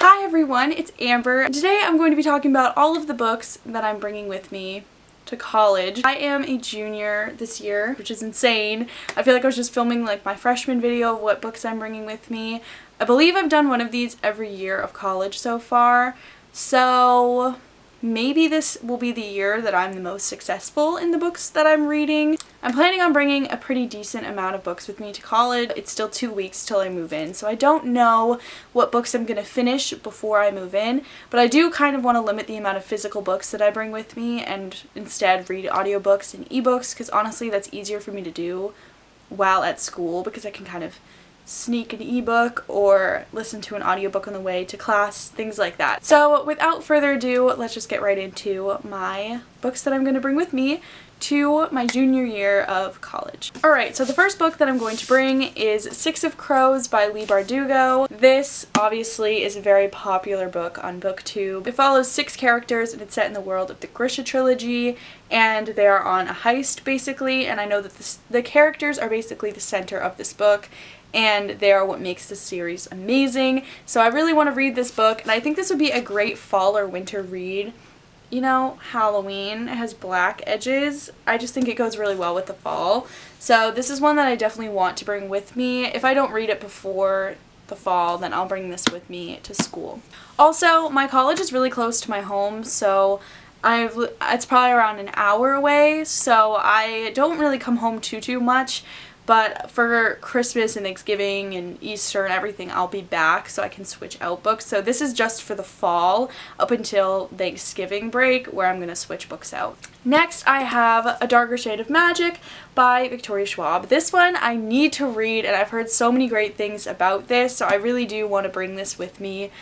Hi everyone, it's Amber. Today I'm going to be talking about all of the books that I'm bringing with me to college. I am a junior this year, which is insane. I feel like I was just filming like my freshman video of what books I'm bringing with me. I believe I've done one of these every year of college so far, so maybe this will be the year that I'm the most successful in the books that I'm reading. I'm planning on bringing a pretty decent amount of books with me to college. It's still 2 weeks till I move in, so I don't know what books I'm going to finish before I move in, but I do kind of want to limit the amount of physical books that I bring with me and instead read audiobooks and ebooks, because honestly that's easier for me to do while at school because I can kind of sneak an ebook or listen to an audiobook on the way to class, things like that. So without further ado, let's just get right into my books that I'm going to bring with me to my junior year of college. Alright, so the first book that I'm going to bring is Six of Crows by Leigh Bardugo. This obviously is a very popular book on BookTube. It follows 6 characters and it's set in the world of the Grisha trilogy, and they are on a heist basically, and I know that the characters are basically the center of this book and they are what makes this series amazing. So I really want to read this book, and I think this would be a great fall or winter read. You know, Halloween has black edges. I just think it goes really well with the fall. So this is one that I definitely want to bring with me. If I don't read it before the fall, then I'll bring this with me to school. Also, my college is really close to my home, so it's probably around an hour away, so I don't really come home too much. But for Christmas and Thanksgiving and Easter and everything, I'll be back so I can switch out books. So this is just for the fall up until Thanksgiving break, where I'm going to switch books out. Next, I have A Darker Shade of Magic by Victoria Schwab. This one I need to read, and I've heard so many great things about this, so I really do want to bring this with me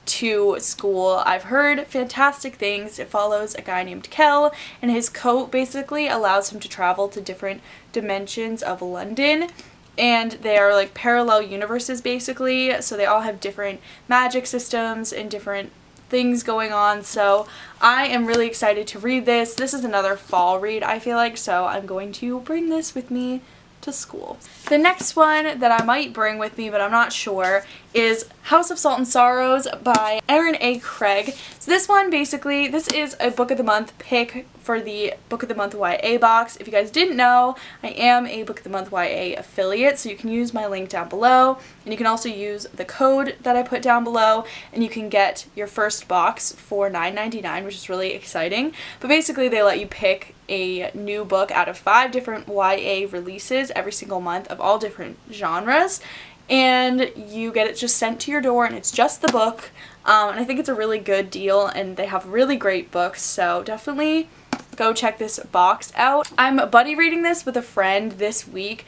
to school. I've heard fantastic things. It follows a guy named Kel, and his coat basically allows him to travel to different dimensions of London, and they are like parallel universes basically, so they all have different magic systems and different things going on. So I am really excited to read this. This is another fall read, I feel like, so I'm going to bring this with me to school. The next one that I might bring with me, but I'm not sure, is House of Salt and Sorrows by Erin A. Craig. So this one basically, this is a Book of the Month pick for the Book of the Month YA box. If you guys didn't know, I am a Book of the Month YA affiliate, so you can use my link down below, and you can also use the code that I put down below, and you can get your first box for $9.99, which is really exciting. But basically they let you pick a new book out of 5 different YA releases every single month of all different genres, and you get it just sent to your door, and it's just the book. And I think it's a really good deal, and they have really great books, so definitely go check this box out. I'm buddy reading this with a friend this week,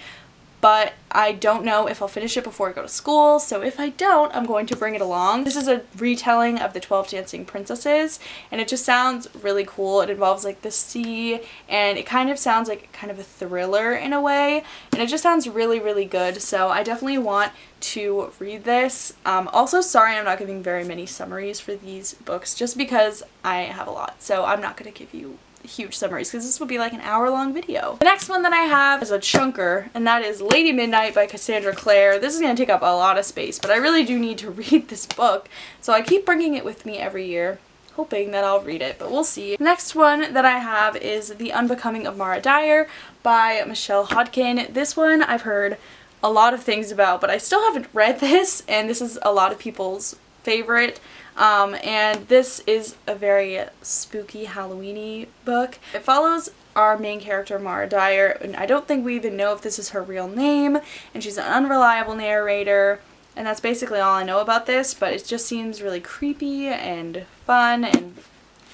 but I don't know if I'll finish it before I go to school, so if I don't, I'm going to bring it along. This is a retelling of the 12 Dancing Princesses, and it just sounds really cool. It involves like the sea, and it kind of sounds like kind of a thriller in a way, and it just sounds really good, so I definitely want to read this. Also, sorry I'm not giving very many summaries for these books, just because I have a lot, so I'm not going to give you huge summaries because this will be like an hour-long video. The next one that I have is a chunker, and that is Lady Midnight by Cassandra Clare. This is going to take up a lot of space, but I really do need to read this book, so I keep bringing it with me every year, hoping that I'll read it, but we'll see. The next one that I have is The Unbecoming of Mara Dyer by Michelle Hodkin. This one I've heard a lot of things about, but I still haven't read this, and this is a lot of people's favorite. And this is a very spooky Halloween-y book. It follows our main character Mara Dyer, and I don't think we even know if this is her real name, and she's an unreliable narrator, and that's basically all I know about this, but it just seems really creepy and fun, and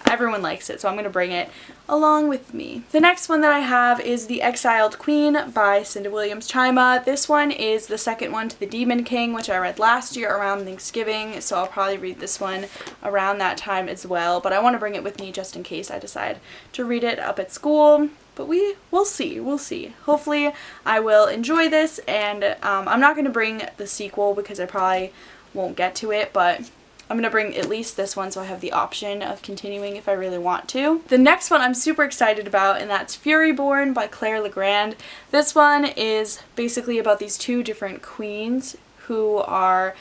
everyone likes it, so I'm going to bring it along with me. The next one that I have is The Exiled Queen by Cinda Williams-Chima. This one is the second one to The Demon King, which I read last year around Thanksgiving, so I'll probably read this one around that time as well, but I want to bring it with me just in case I decide to read it up at school. But we'll see. Hopefully I will enjoy this, and I'm not going to bring the sequel because I probably won't get to it, but I'm going to bring at least this one so I have the option of continuing if I really want to. The next one I'm super excited about, and that's Furyborn by Claire Legrand. This one is basically about these 2 different queens who are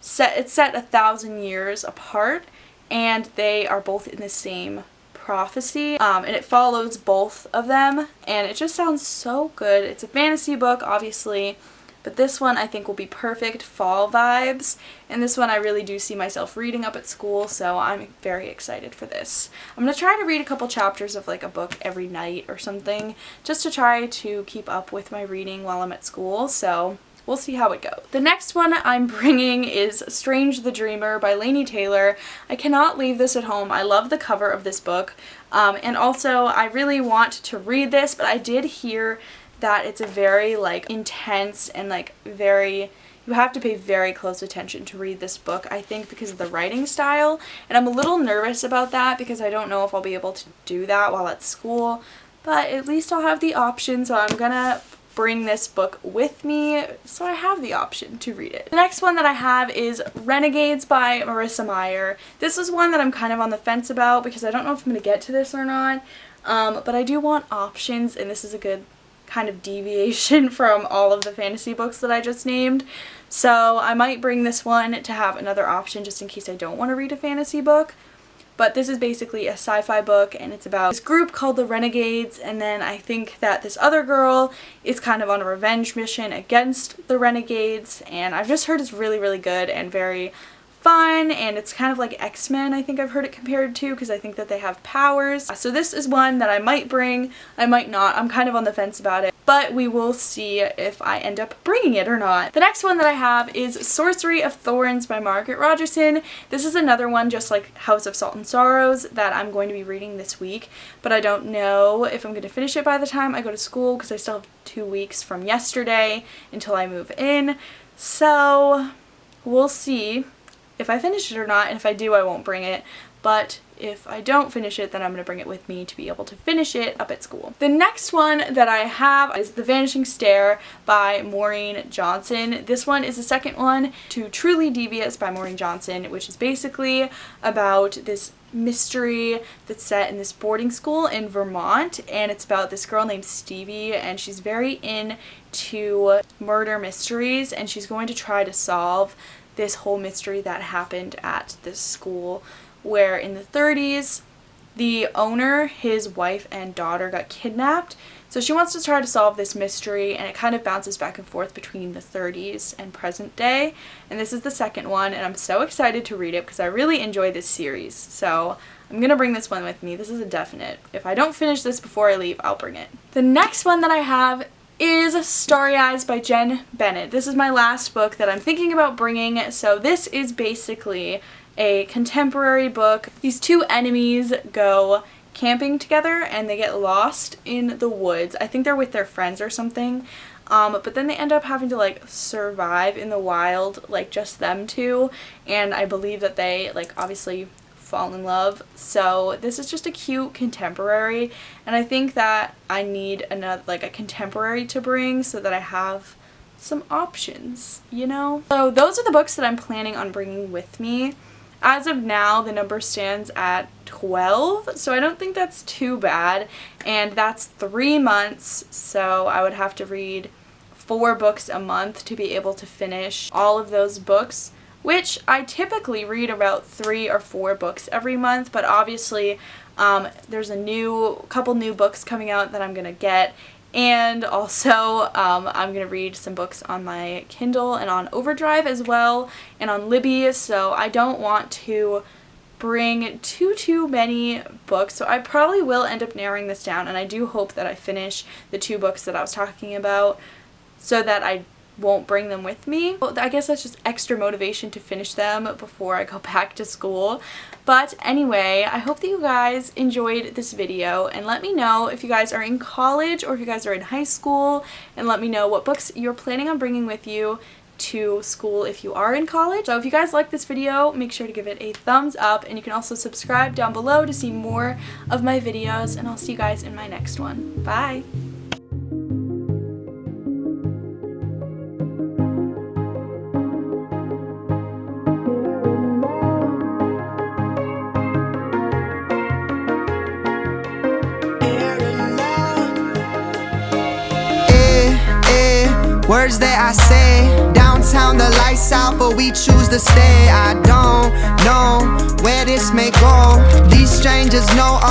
it's set 1,000 years apart, and they are both in the same prophecy, and it follows both of them, and it just sounds so good. It's a fantasy book, obviously, but this one I think will be perfect fall vibes, and this one I really do see myself reading up at school, so I'm very excited for this. I'm going to try to read a couple chapters of like a book every night or something, just to try to keep up with my reading while I'm at school, so we'll see how it goes. The next one I'm bringing is Strange the Dreamer by Laini Taylor. I cannot leave this at home. I love the cover of this book, and also I really want to read this, but I did hear that it's a very like intense and like you have to pay very close attention to read this book, I think, because of the writing style, and I'm a little nervous about that because I don't know if I'll be able to do that while at school, but at least I'll have the option, so I'm gonna bring this book with me so I have the option to read it. The next one that I have is Renegades by Marissa Meyer. This is one that I'm kind of on the fence about because I don't know if I'm going to get to this or not, but I do want options, and this is a good kind of deviation from all of the fantasy books that I just named. So I might bring this one to have another option just in case I don't want to read a fantasy book. But this is basically a sci-fi book, and it's about this group called the Renegades, and then I think that this other girl is kind of on a revenge mission against the Renegades, and I've just heard it's really, really good and very fun, and it's kind of like X-Men, I think I've heard it compared to, because I think that they have powers. So this is one that I might bring, I might not, I'm kind of on the fence about it, but we will see if I end up bringing it or not. The next one that I have is Sorcery of Thorns by Margaret Rogerson. This is another one just like House of Salt and Sorrows that I'm going to be reading this week, but I don't know if I'm going to finish it by the time I go to school because I still have 2 weeks from yesterday until I move in, so we'll see if I finish it or not, and if I do I won't bring it, but if I don't finish it then I'm going to bring it with me to be able to finish it up at school. The next one that I have is The Vanishing Stair by Maureen Johnson. This one is the second one to Truly Devious by Maureen Johnson, which is basically about this mystery that's set in this boarding school in Vermont, and it's about this girl named Stevie, and she's very into murder mysteries, and she's going to try to solve this whole mystery that happened at this school where in the 30s the owner, his wife and daughter got kidnapped. So she wants to try to solve this mystery, and it kind of bounces back and forth between the 30s and present day, and this is the second one, and I'm so excited to read it because I really enjoy this series, so I'm gonna bring this one with me. This is a definite. If I don't finish this before I leave, I'll bring it. The next one that I have is Starry Eyes by Jen Bennett. This is my last book that I'm thinking about bringing. So this is basically a contemporary book. These two enemies go camping together and they get lost in the woods. I think they're with their friends or something. But then they end up having to like survive in the wild, like just them two. And I believe that they like obviously fall in love. So this is just a cute contemporary, and I think that I need another like a contemporary to bring so that I have some options, you know? So those are the books that I'm planning on bringing with me. As of now, the number stands at 12, so I don't think that's too bad, and that's 3 months, so I would have to read 4 books a month to be able to finish all of those books, which I typically read about 3 or 4 books every month, but obviously there's a couple new books coming out that I'm gonna get, and also I'm gonna read some books on my Kindle and on Overdrive as well, and on Libby, so I don't want to bring too many books, so I probably will end up narrowing this down, and I do hope that I finish the 2 books that I was talking about so that I won't bring them with me. Well, I guess that's just extra motivation to finish them before I go back to school. But anyway, I hope that you guys enjoyed this video, and let me know if you guys are in college or if you guys are in high school, and let me know what books you're planning on bringing with you to school if you are in college. So if you guys like this video, make sure to give it a thumbs up, and you can also subscribe down below to see more of my videos, and I'll see you guys in my next one. Bye! Words that I say down town, the lights out, but we choose to stay. I don't know where this may go. These strangers know all